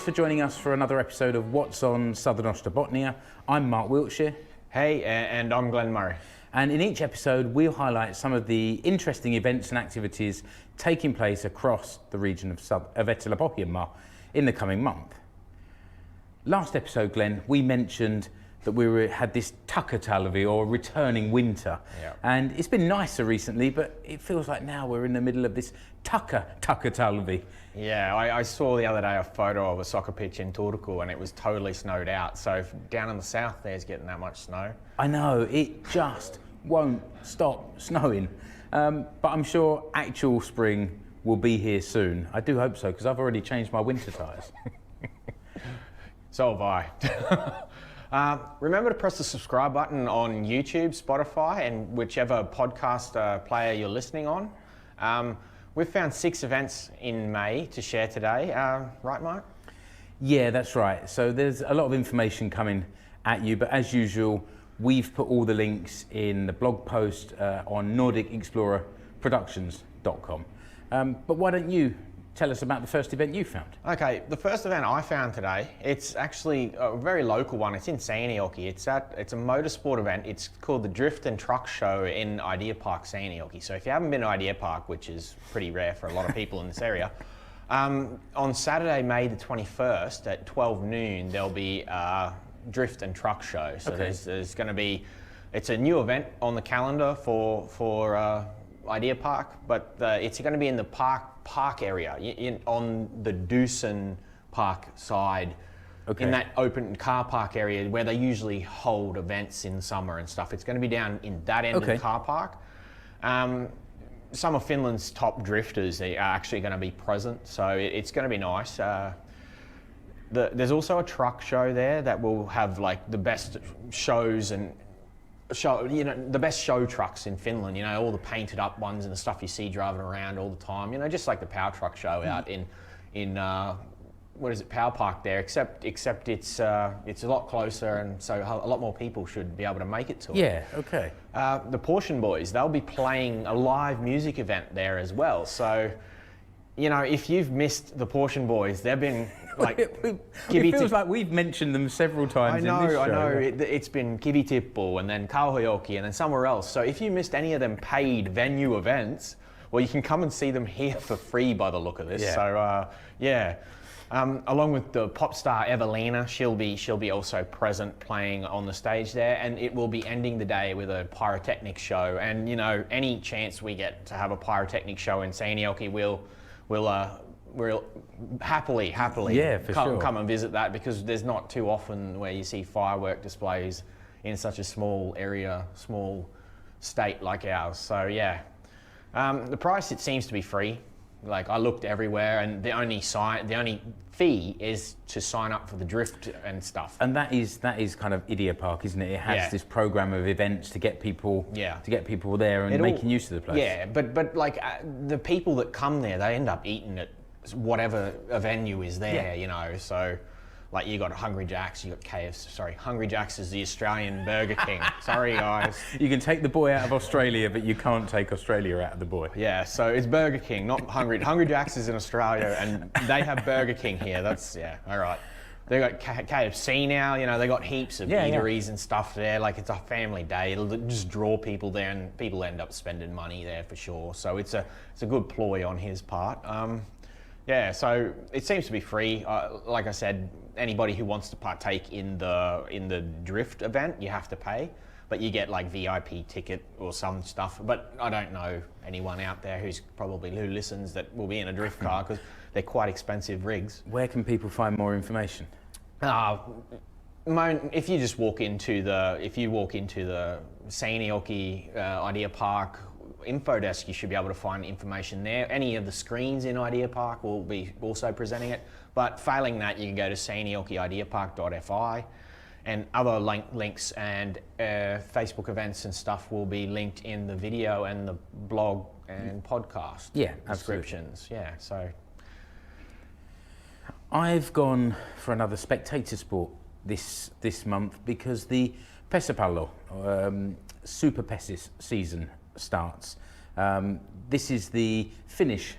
Thanks for joining us for another episode of What's on Southern Ostrobothnia. I'm Mark Wiltshire. Hey, and I'm Glenn Murray. And in each episode, we'll highlight some of the interesting events and activities taking place across the region of Pohjanmaa in the coming month. Last episode, Glenn, we mentioned that we had this takatalvi, or returning winter. Yeah. And it's been nicer recently, but it feels like now we're in the middle of this takatalvi. Yeah, I saw the other day a photo of a soccer pitch in Turku and it was totally snowed out. So if down in the south there's getting that much snow. I know, it just won't stop snowing. But I'm sure actual spring will be here soon. I do hope so, because I've already changed my winter tyres. So have I. Remember to press the subscribe button on YouTube, Spotify, and whichever podcast player you're listening on. We've found 6 events in May to share today, right, Mark? Yeah, that's right. So there's a lot of information coming at you, but as usual, we've put all the links in the blog post on NordicExplorerProductions.com. But why don't you tell us about the first event you found? Okay, the first event I found today, it's actually a very local one. It's in Seinäjoki. It's a motorsport event. It's called the Drift and Truck Show in Ideapark, Seinäjoki. So if you haven't been to Ideapark, which is pretty rare for a lot of people in this area, on Saturday, May the 21st at 12 noon, there'll be a Drift and Truck Show. So okay. there's going to be, it's a new event on the calendar for Ideapark, but it's going to be in the park area, on the Dusen Park side, okay. in that open car park area where they usually hold events in summer and stuff. It's going to be down in that end okay. of the car park. Some of Finland's top drifters are actually going to be present, so it's going to be nice. There's also a truck show there that will have like the best shows and the best show trucks in Finland, all the painted up ones and the stuff you see driving around all the time, just like the Power Truck show out in what is it, Powerpark there, except it's a lot closer, and so a lot more people should be able to make it to it. Yeah, okay. The Portion Boys, they'll be playing a live music event there as well. So, if you've missed the Portion Boys, they've been like... it feels like we've mentioned them several times in this show. I know. It's been Kivitippu and then Kauhajoki and then somewhere else. So if you missed any of them paid venue events, well, you can come and see them here for free by the look of this. Yeah. So, along with the pop star Evelina, she'll be also present playing on the stage there, and it will be ending the day with a pyrotechnic show. And, any chance we get to have a pyrotechnic show in Seinäjoki, we'll happily yeah, come and visit that, because there's not too often where you see firework displays in such a small area, small state like ours. So yeah, the price, it seems to be free. Like, I looked everywhere, and the only fee is to sign up for the drift and stuff. And that is kind of Ideapark, isn't it? It has this program of events to get people there and making use of the place. Yeah, but like the people that come there, they end up eating at whatever a venue is there, So, like, you got Hungry Jack's, you got KFC. Sorry, Hungry Jack's is the Australian Burger King. Sorry, guys. You can take the boy out of Australia, but you can't take Australia out of the boy. Yeah, so it's Burger King, not Hungry. Hungry Jack's is in Australia, and they have Burger King here. That's, all right. They got KFC now. They got heaps of eateries and stuff there. Like, it's a family day. It'll just draw people there, and people end up spending money there for sure. So it's a good ploy on his part. Yeah, so it seems to be free. Like I said, anybody who wants to partake in the drift event, you have to pay, but you get like VIP ticket or some stuff. But I don't know anyone out there who listens that will be in a drift car, because they're quite expensive rigs. Where can people find more information? If you walk into the Seinäjoki Ideapark info desk, you should be able to find information there. Any of the screens in Ideapark will be also presenting it, but failing that, you can go to seinäjoki-ideapark.fi, and other links and Facebook events and stuff will be linked in the video and the blog and podcast descriptions. Yeah, so I've gone for another spectator sport this month, because the Pesäpallo Superpesis season starts. This is the Finnish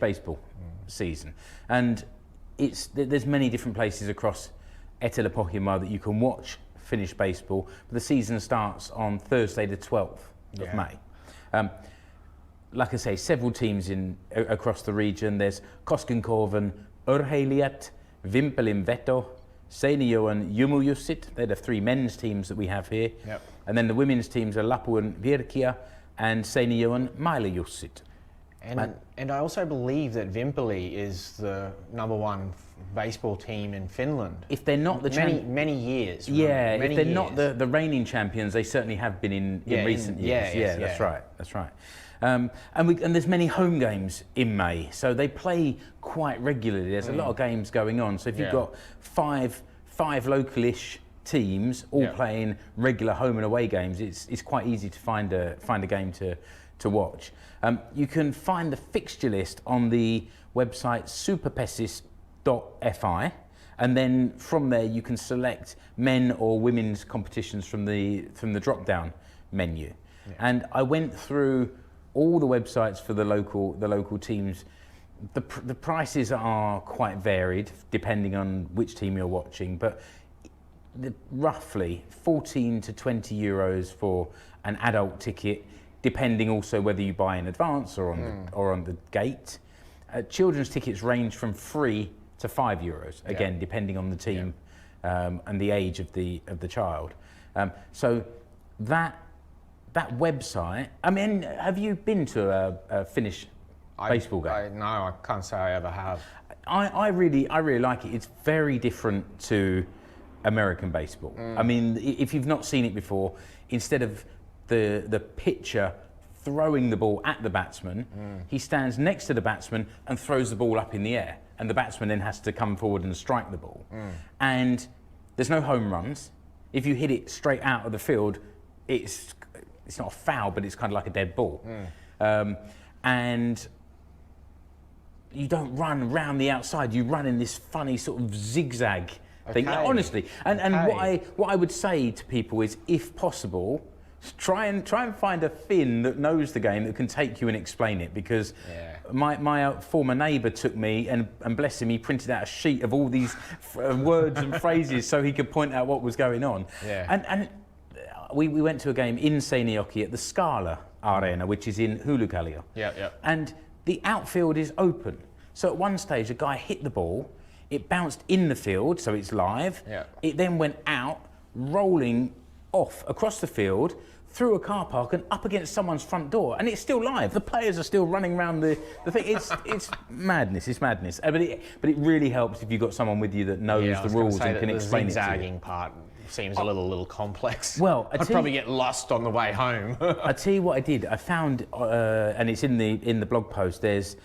Baseball season, and there's many different places across Etelä-Pohjanmaa that you can watch Finnish baseball. But the season starts on Thursday the 12th of May. Like I say, several teams across the region. There's Koskenkorven Urheilijat, Vimpelin Veto, Seinäjoen Jumujussit. They're the 3 men's teams that we have here. Yep. And then the women's teams are Lapuan Virkia and Seinäjoen Mailajussit. And I also believe that Vimpeli is the #1 baseball team in Finland. If they're not the many years. Yeah, many if they're years. not the reigning champions, they certainly have been in recent years. Yeah, That's right. That's right. And there's many home games in May, so they play quite regularly. There's a lot of games going on. So if you've got five local-ish teams all playing regular home and away games, it's quite easy to find a game to watch. You can find the fixture list on the website superpesis.fi, and then from there you can select men or women's competitions from the drop-down menu. Yeah. And I went through all the websites for the local teams. The prices are quite varied depending on which team you're watching, but roughly 14 to 20 euros for an adult ticket, depending also whether you buy in advance or on the gate. Children's tickets range from 3 to 5 euros, again depending on the team and the age of the child. So that website. I mean, have you been to a Finnish baseball game? No, I can't say I ever have. I really like it. It's very different to American baseball. I mean, if you've not seen it before, instead of the pitcher throwing the ball at the batsman, he stands next to the batsman and throws the ball up in the air, and the batsman then has to come forward and strike the ball. And there's no home runs. If you hit it straight out of the field, it's not a foul, but it's kind of like a dead ball. And you don't run round the outside. You run in this funny sort of zigzag thing. Honestly, and what I would say to people is, if possible, try and find a Finn that knows the game that can take you and explain it, because my former neighbour took me and bless him, he printed out a sheet of all these words and phrases so he could point out what was going on. And we went to a game in Seinäjoki at the Scala Arena, which is in Hulukallio. And the outfield is open. So at one stage, a guy hit the ball, it bounced in the field, so it's live. It then went out, rolling off across the field, through a car park and up against someone's front door, and it's still live. The players are still running around the thing. It's madness. It's madness. But it really helps if you've got someone with you that knows the rules and can explain it to you. The zigzagging part seems a little complex. Well, I'd probably get lost on the way home. I tell you what I did. I found, and it's in the blog post. There's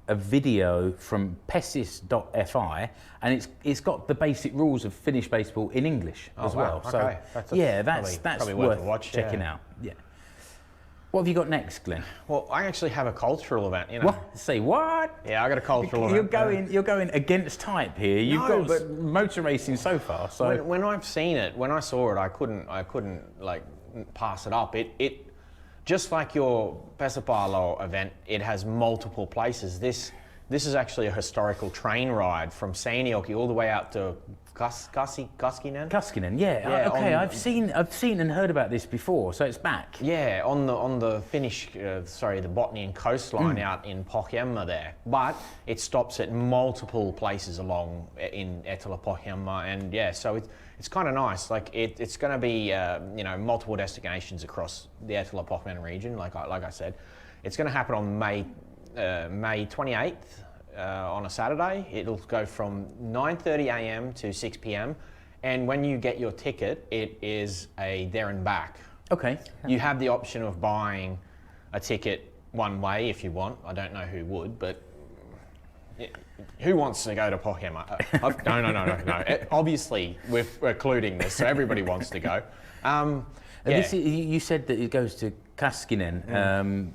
a video from pesis.fi, and it's got the basic rules of Finnish baseball in English as well. Okay. So that's worth checking out. Yeah. What have you got next, Glenn? Well, I actually have a cultural event. You know. What? Say what? Yeah, I got a cultural event. You're going against type here. You've got motor racing so far. So when I've seen it, when I saw it, I couldn't like pass it up. It just like your Pesäpallo event, it has multiple places. This is actually a historical train ride from Seinäjoki all the way out to Kaskinen. Kaskinen, yeah. Okay, I've seen and heard about this before, so it's back. Yeah, on the Finnish, the Botnian coastline out in Pohjanmaa there. But it stops at multiple places along in Etelä-Pohjanmaa, and so it's kind of nice. Like it's going to be multiple destinations across the Etelä-Pohjanmaa region. Like I said, it's going to happen on May 28th. On a Saturday. It'll go from 9:30 a.m. to 6 p.m. And when you get your ticket, it is a there and back. Okay. You have the option of buying a ticket one way if you want. I don't know who would, but who wants to go to Pohjanmaa? No. Obviously, we're including this, so everybody wants to go. You said that it goes to Kaskinen.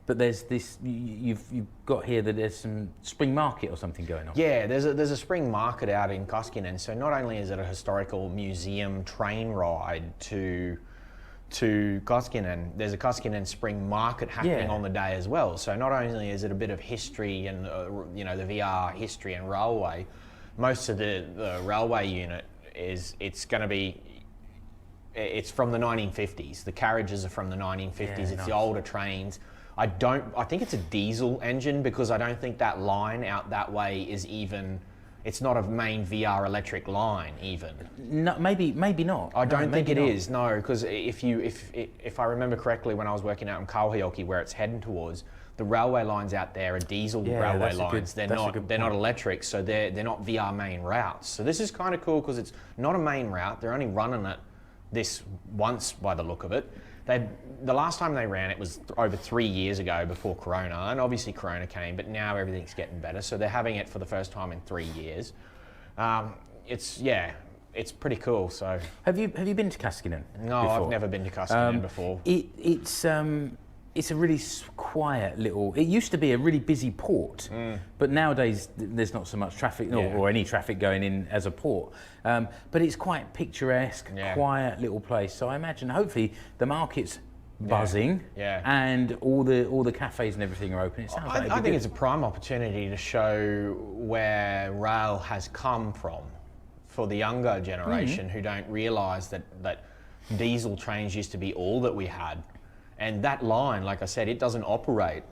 But there's this, you've got here that there's some spring market or something going on. Yeah, there's a spring market out in Kaskinen. So not only is it a historical museum train ride to to Kaskinen, there's a Kaskinen spring market happening on the day as well. So not only is it a bit of history and the VR history and railway, most of the railway unit it's from the 1950s. The carriages are from the 1950s. It's nice. The older trains. I think it's a diesel engine, because I don't think that line out that way is even. It's not a main VR electric line even. No, maybe not. I don't think it is. No, because if I remember correctly, when I was working out in Kauhajoki, where it's heading towards, the railway lines out there are diesel railway lines. They're not electric, so they're not VR main routes. So this is kind of cool because it's not a main route. They're only running it this once by the look of it. The last time they ran it was over 3 years ago, before Corona, and obviously Corona came, but now everything's getting better. So they're having it for the first time in 3 years. It's pretty cool. So have you been to Kaskinen? No, before? I've never been to Kaskinen before. It's a really quiet little. It used to be a really busy port, but nowadays there's not so much traffic or any traffic going in as a port. But it's quite picturesque, quiet little place. So I imagine hopefully the market's buzzing, and all the cafes and everything are open. It sounds like I think it's a prime opportunity to show where rail has come from for the younger generation who don't realise that diesel trains used to be all that we had. And that line, like I said, it doesn't operate.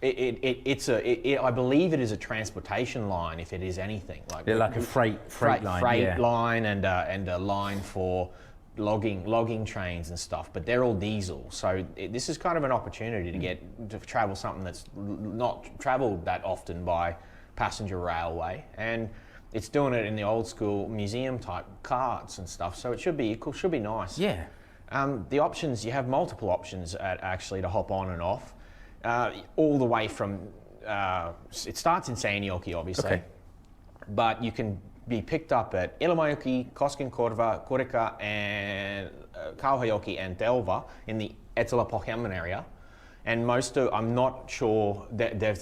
I believe it is a transportation line, if it is anything. Like a freight line. Freight line and a line for logging trains and stuff. But they're all diesel. So this is kind of an opportunity to travel something that's not travelled that often by passenger railway. And it's doing it in the old school museum type carts and stuff. So it should be nice. Yeah. The options, you have multiple options actually to hop on and off, all the way from, it starts in Seinäjoki obviously, but you can be picked up at Ilmajoki, Koskenkorva, Kurika and Kauhajoki and Telva in the Etelä-Pohjanmaa area. And I'm not sure, the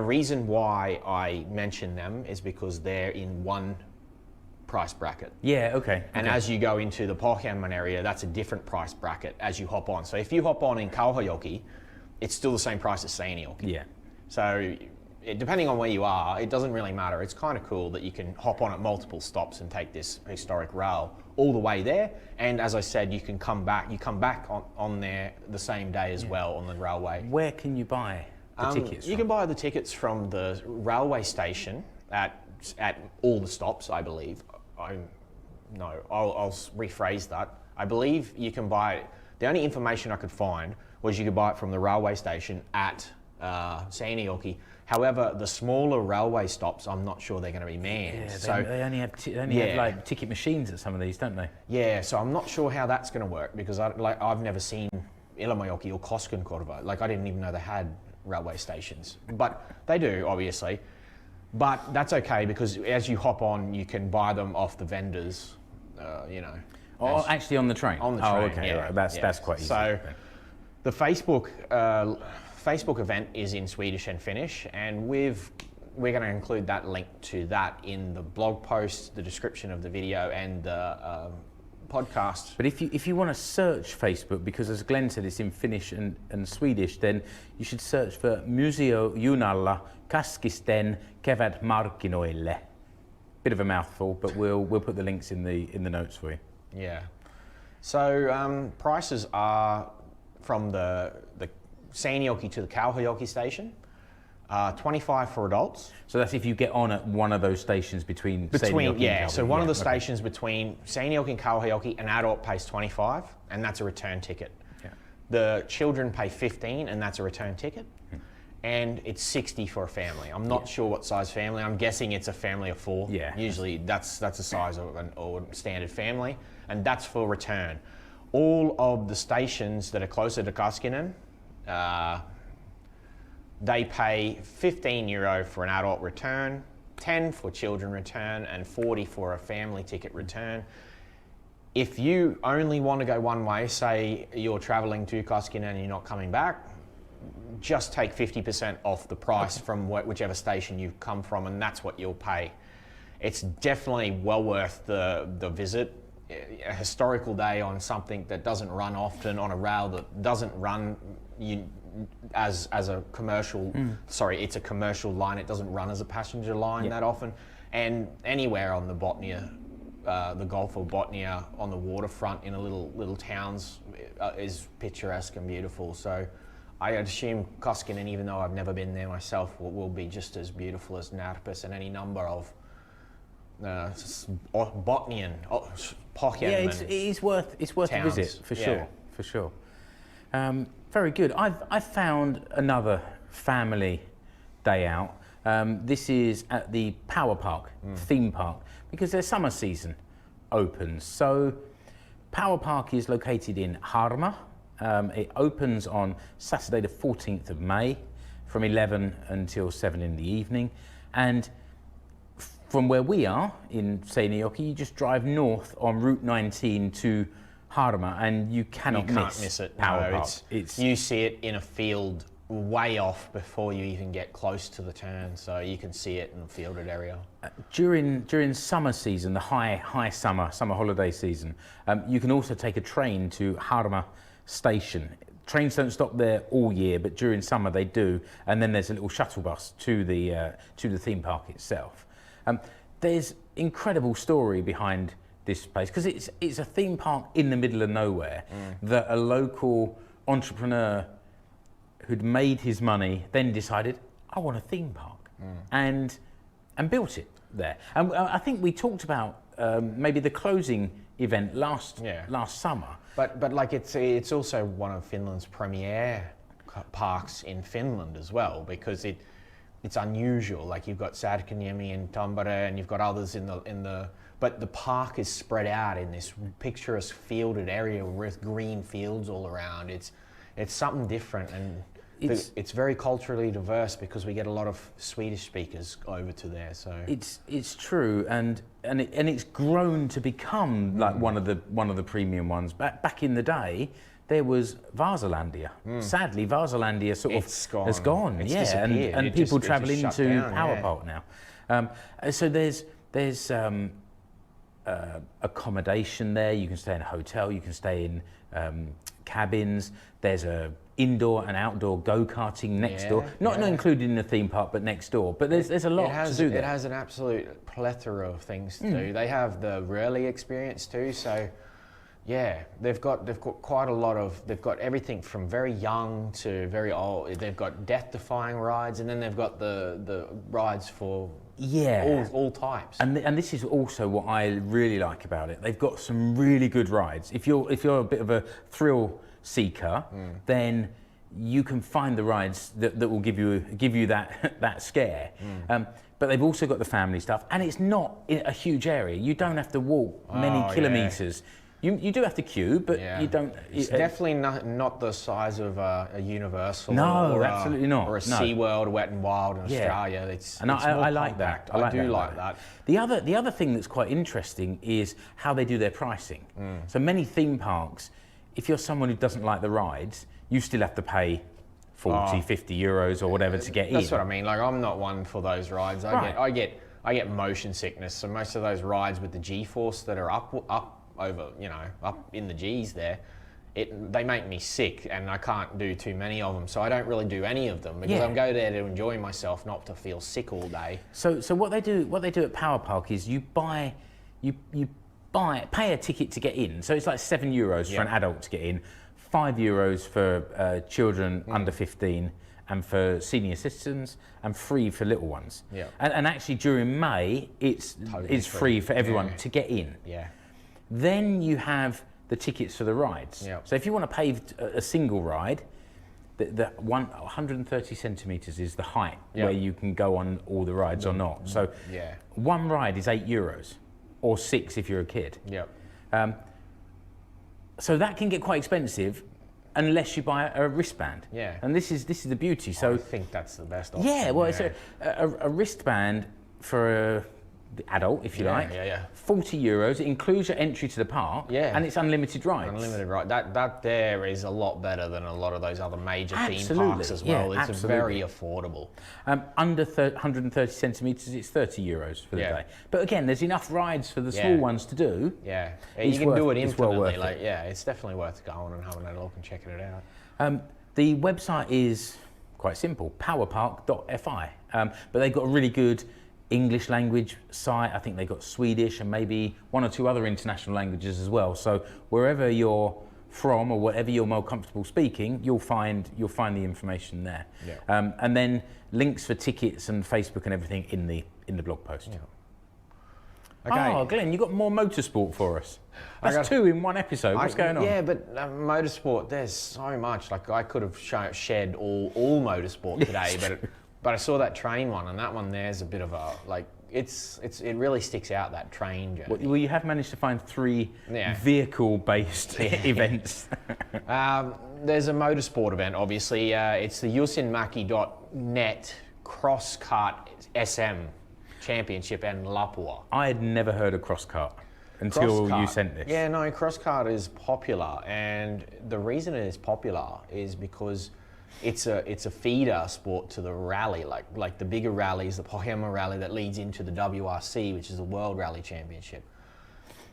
reason why I mention them is because they're in one price bracket. And as you go into the Pohjanmaa area, that's a different price bracket as you hop on. So if you hop on in Kauhajoki, it's still the same price as Seinäjoki. So depending on where you are, it doesn't really matter. It's kind of cool that you can hop on at multiple stops and take this historic rail all the way there. And as I said, you can come back. You come back on there the same day as well on the railway. Where can you buy the tickets? You can buy the tickets from the railway station at all the stops, I believe. I'll rephrase that. I believe you can buy it. The only information I could find was you could buy it from the railway station at Seinäjoki. However, the smaller railway stops, I'm not sure they're going to be manned. They only have like ticket machines at some of these, don't they? Yeah, so I'm not sure how that's going to work, because I've never seen Ilmajoki or Koskenkorva. I didn't even know they had railway stations, but they do obviously. But that's okay, because as you hop on, you can buy them off the vendors, actually on the train? On the train, okay. That's quite easy. So the Facebook event is in Swedish and Finnish, and we're going to include that link to that in the blog post, the description of the video, and the podcast. But if you want to search Facebook, because as Glenn said, it's in Finnish and Swedish, then you should search for Museo Junalla Kaskisten kevätmarkkinoille. Bit of a mouthful, but we'll put the links in the notes for you. Yeah. So prices are from the Seinäjoki to the Kauhajoki station. 25 for adults. So that's if you get on at one of those stations between Seinäjoki and Kauhajoki. So one of the stations between Seinäjoki and Kauhajoki, an adult pays 25, and that's a return ticket. The children pay 15, and that's a return ticket. And it's 60 for a family. I'm not sure what size family. I'm guessing it's a family of 4. Usually that's the size of an standard family, and that's for return. All of the stations that are closer to Kaskinen, they pay €15 for an adult return, 10 for children return, and 40 for a family ticket return. If you only want to go one way, say you're traveling to Kaskinen and you're not coming back, just take 50% off the price from whichever station you've come from, and that's what you'll pay. It's definitely well worth the visit. a historical day on something that doesn't run often, on a rail that doesn't run as a commercial. Sorry, it's a commercial line. It doesn't run as a passenger line that often. And anywhere on the Bothnia, the Gulf of Bothnia, on the waterfront in a little towns is picturesque and beautiful. So I assume Kaskinen, even though I've never been there myself, will be just as beautiful as Närpes and any number of Botnian, Pohjanmaa. It's worth a visit for sure. For sure. Very good. I've found another family day out. This is at the Powerpark theme park because their summer season opens. So Powerpark is located in Harma. It opens on Saturday the 14th of May from 11 until 7 in the evening. And from where we are in Seinäjoki, you just drive north on Route 19 to Harma and you can't miss it. Powerpark. No, you see it in a field way off before you even get close to the turn, so you can see it in a fielded area. During summer season, the high summer holiday season, you can also take a train to Harma station. Trains don't stop there all year, but during summer they do, and then there's a little shuttle bus to the theme park itself. There's incredible story behind this place because it's a theme park in the middle of nowhere that a local entrepreneur who'd made his money then decided, I want a theme park, and built it there. And I think we talked about maybe the closing event last summer. But like it's also one of Finland's premier parks in Finland as well, because it's unusual. Like you've got Särkiniemi and Tampere, and you've got others in the. But the park is spread out in this picturesque fielded area with green fields all around. It's something different, and it's very culturally diverse because we get a lot of Swedish speakers over to there. So it's true, and it's grown to become like one of the premium ones. Back in the day, there was Vasalandia. Sadly, Vasalandia has gone. It's disappeared. And people travel into Powerpark now. So there's accommodation there. You can stay in a hotel. You can stay in cabins. There's a indoor and outdoor go-karting next door. Not included in the theme park, but next door. But there's a lot to do there. It has an absolute plethora of things to do. They have the rally experience too. So yeah, they've got quite a lot of. They've got everything from very young to very old. They've got death-defying rides, and then they've got the rides for all types. And this is also what I really like about it. They've got some really good rides. If you're a bit of a thrill seeker, then you can find the rides that will give you that scare. But they've also got the family stuff, and it's not in a huge area. You don't have to walk many kilometres. You do have to queue, but you don't. It's definitely not the size of a Universal. No, absolutely not. Or a SeaWorld, Wet and Wild in Australia. It's I like that. I do like that. The other thing that's quite interesting is how they do their pricing. So many theme parks, if you're someone who doesn't like the rides, you still have to pay 40, 50 euros or whatever to get in. That's what I mean. Like I'm not one for those rides. I get motion sickness. So most of those rides with the G-force that are up over, up in the G's there, they make me sick, and I can't do too many of them. So I don't really do any of them because I'm go there to enjoy myself, not to feel sick all day. So what they do at Powerpark is you pay a ticket to get in. So it's like €7 for an adult to get in, €5 for children under 15, and for senior citizens, and free for little ones. Yeah. And actually during May, it's free for everyone to get in. Yeah. Then you have the tickets for the rides. Yep. So if you want to pay a single ride, the 130 centimetres is the height where you can go on all the rides or not. So one ride is €8, or 6 if you're a kid. Yep. So that can get quite expensive unless you buy a wristband. Yeah. And this is the beauty. So I think that's the best option. Yeah, well, it's a wristband for the adult, if you like. Yeah. €40. It includes your entry to the park. Yeah. And it's unlimited rides. Unlimited ride. That there is a lot better than a lot of those other major theme parks as well. Yeah, it's very affordable. Under 130 centimetres, it's €30 for the day. But again, there's enough rides for the small ones to do. Yeah, you can do it infinitely. Well worth like, it's definitely worth going and having a look and checking it out. The website is quite simple, powerpark.fi. But they've got a really good English language site. I think they've got Swedish and maybe one or two other international languages as well. So wherever you're from or whatever you're more comfortable speaking, you'll find the information there. Yeah. And then links for tickets and Facebook and everything in the blog post. Yeah. Okay. Oh, Glenn, you got more motorsport for us. That's two in one episode. What's going on? Yeah, but motorsport, there's so much. Like I could have shared all motorsport today, but I saw that train one, and that one there's a bit of a it really sticks out, that train journey. Well, you have managed to find 3 vehicle-based events. There's a motorsport event, obviously. It's the Jusinmäki.net Crosskart SM Championship in Lapua. I had never heard of Crosskart until you sent this. Yeah, no, Crosskart is popular, and the reason it is popular is because it's a feeder sport to the rally, like the bigger rallies, the Pohjanmaa rally that leads into the WRC, which is the World Rally Championship.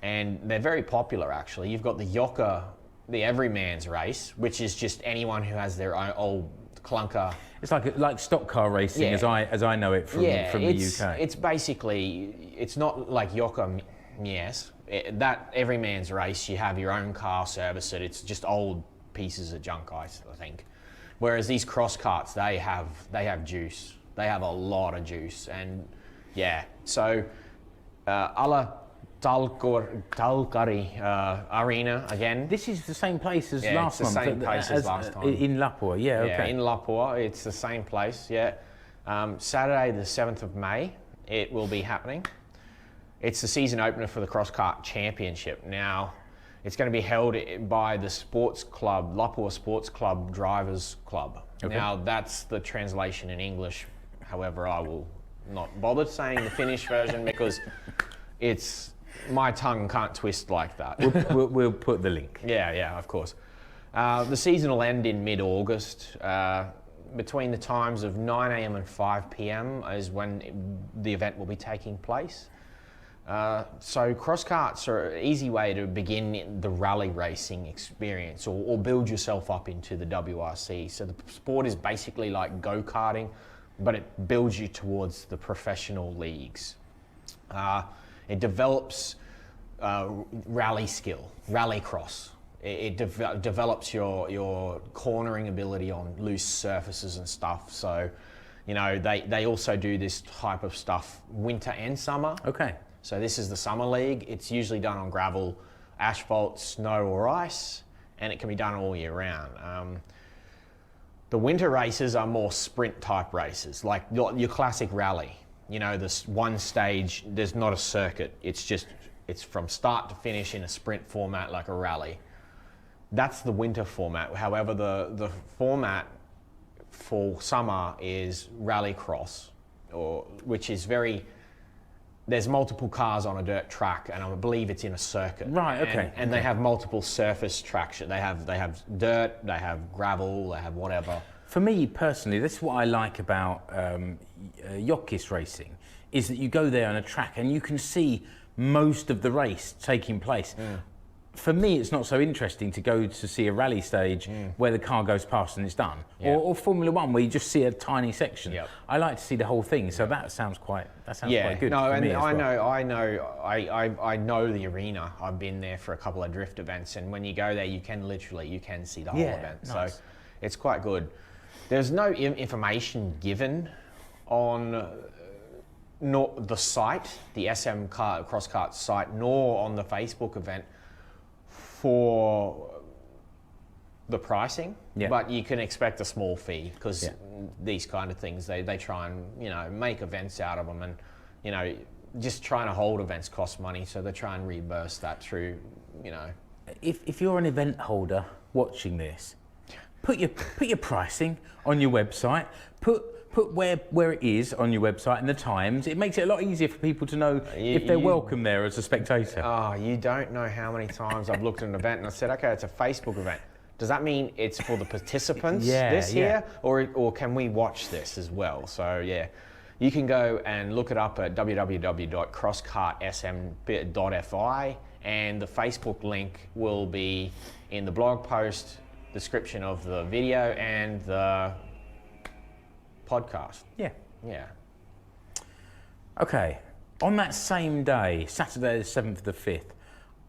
And they're very popular, actually. You've got the Yoka, the everyman's race, which is just anyone who has their own old clunker. It's like stock car racing, as I know it from the UK. It's basically, it's not like Yoka, yes. That everyman's race, you have your own car, service it. It's just old pieces of junk, I think. Whereas these cross carts, they have juice. They have a lot of juice, and so Ala Talkari Arena again. This is the same place as last month. It's the same place as last time. In Lapua, okay. In Lapua, it's the same place, Saturday the 7th of May, it will be happening. It's the season opener for the Crosskart Championship. Now, it's going to be held by the sports club, Lapua Sports Club Drivers Club. Okay. Now, that's the translation in English. However, I will not bother saying the Finnish version because my tongue can't twist like that. We'll put the link. Yeah, of course. The season will end in mid-August. Between the times of 9 a.m. and 5 p.m. is when the event will be taking place. So crosskarts are an easy way to begin the rally racing experience or build yourself up into the WRC. So the sport is basically like go-karting, but it builds you towards the professional leagues. It develops rally skill, rally cross. It develops your cornering ability on loose surfaces and stuff. So, they also do this type of stuff winter and summer. Okay. So this is the summer league. It's usually done on gravel, asphalt, snow or ice, and it can be done all year round. The winter races are more sprint type races, like your classic rally. This one stage, there's not a circuit. It's from start to finish in a sprint format like a rally. That's the winter format. However, the format for summer is rally cross, which is there's multiple cars on a dirt track, and I believe it's in a circuit. Right. Okay. And they have multiple surface traction. They have dirt, they have gravel, they have whatever. For me personally, this is what I like about Jokis racing, is that you go there on a track and you can see most of the race taking place. For me, it's not so interesting to go to see a rally stage where the car goes past and it's done, or Formula One where you just see a tiny section. Yep. I like to see the whole thing, so that sounds quite good. No, for me as well. I know the arena. I've been there for a couple of drift events, and when you go there, you can see the whole event. Nice. So it's quite good. There's no information given on the site, the SM Crosskart site, nor on the Facebook event for the pricing, but you can expect a small fee because these kind of things, they try and make events out of them, and just trying to hold events costs money, so they try and reimburse that through If you're an event holder watching this, put your pricing on your website, put put where it is on your website and the times. It makes it a lot easier for people to know if they're welcome there as a spectator. Oh, you don't know how many times I've looked at an event and I said, okay, it's a Facebook event. Does that mean it's for the participants year? Or can we watch this as well? So yeah, you can go and look it up at www.crosskart.sm.fi, and the Facebook link will be in the blog post description of the video and the podcast. Yeah. Yeah. Okay, on that same day, Saturday the 7th of the 5th,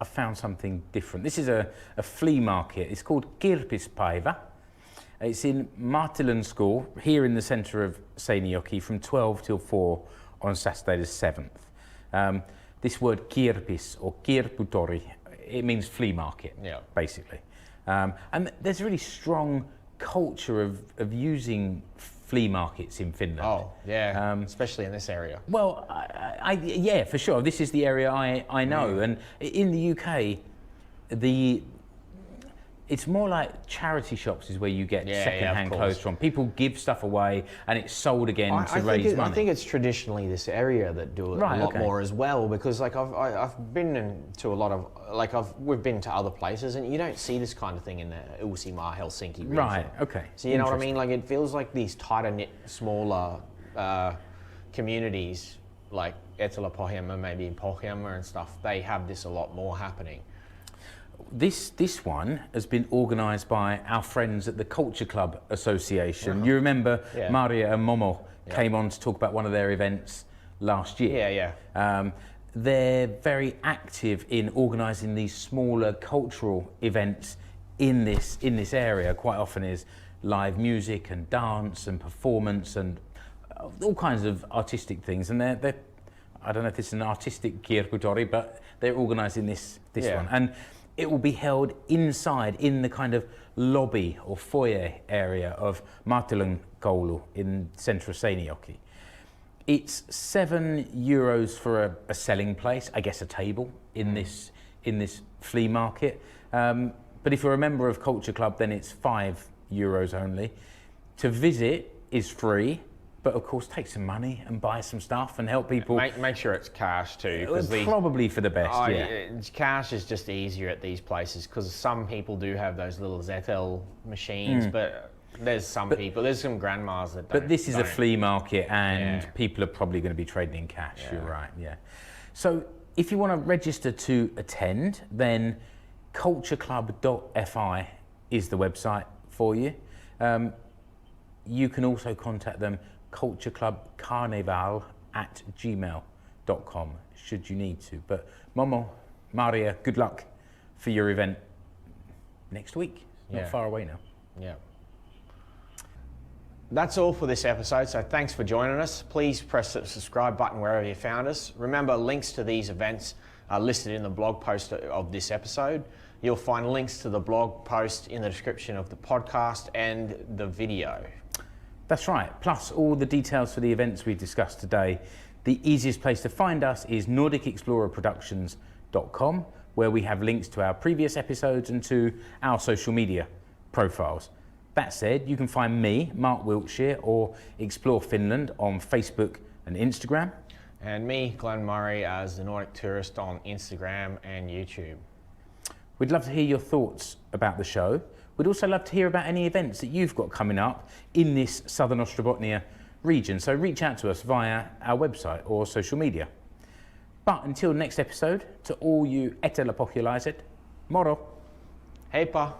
I found something different. This is a flea market. It's called Kirpispäivä. It's in Martilan School, here in the centre of Seinäjoki, from 12 till 4 on Saturday the 7th. This word kirpis or kirpputori, it means flea market, basically. And there's a really strong culture of using flea markets in Finland. Oh, yeah, especially in this area. Well, yeah, for sure. This is the area I know. And in the UK, it's more like charity shops is where you get second-hand clothes from. People give stuff away and it's sold again to raise money. I think it's traditionally this area that do it a lot more as well, because like I've been into a lot of, we've been to other places and you don't see this kind of thing in the Uusimaa, Helsinki region. Right, okay. So you know what I mean? Like it feels like these tighter knit, smaller communities like Etelä-Pohjanmaa, maybe in Pohjanmaa and stuff, they have this a lot more happening. This one has been organised by our friends at the Culture Club Association. You remember Maria and Momo came on to talk about one of their events last year. They're very active in organising these smaller cultural events in this area. Quite often is live music and dance and performance and all kinds of artistic things. And they're I don't know if it's an artistic kirpputori, but they're organising this one. And it will be held inside in the kind of lobby or foyer area of Martilan Koulu in centre of Seinäjoki. It's €7 for a selling place, I guess a table in this flea market. But if you're a member of Culture Club, then it's €5 only. To visit is free, but of course take some money and buy some stuff and help people. Make sure it's cash too. Probably for the best, Cash is just easier at these places because some people do have those little Zettel machines, but there's some grandmas that don't. But this is a flea market and people are probably going to be trading in cash, you're right, So if you want to register to attend, then cultureclub.fi is the website for you. You can also contact them cultureclubcarnival@gmail.com should you need to. But Momo, Maria, good luck for your event next week. Not far away now. Yeah. That's all for this episode, so thanks for joining us. Please press the subscribe button wherever you found us. Remember, links to these events are listed in the blog post of this episode. You'll find links to the blog post in the description of the podcast and the video. That's right, plus all the details for the events we discussed today. The easiest place to find us is NordicExplorerProductions.com, where we have links to our previous episodes and to our social media profiles. That said, you can find me, Mark Wiltshire, or Explore Finland on Facebook and Instagram. And me, Glenn Murray, as the Nordic Tourist on Instagram and YouTube. We'd love to hear your thoughts about the show. We'd also love to hear about any events that you've got coming up in this Southern Ostrobothnia region. So reach out to us via our website or social media. But until next episode, to all you eteläpohjalaiset, moro! Heippa!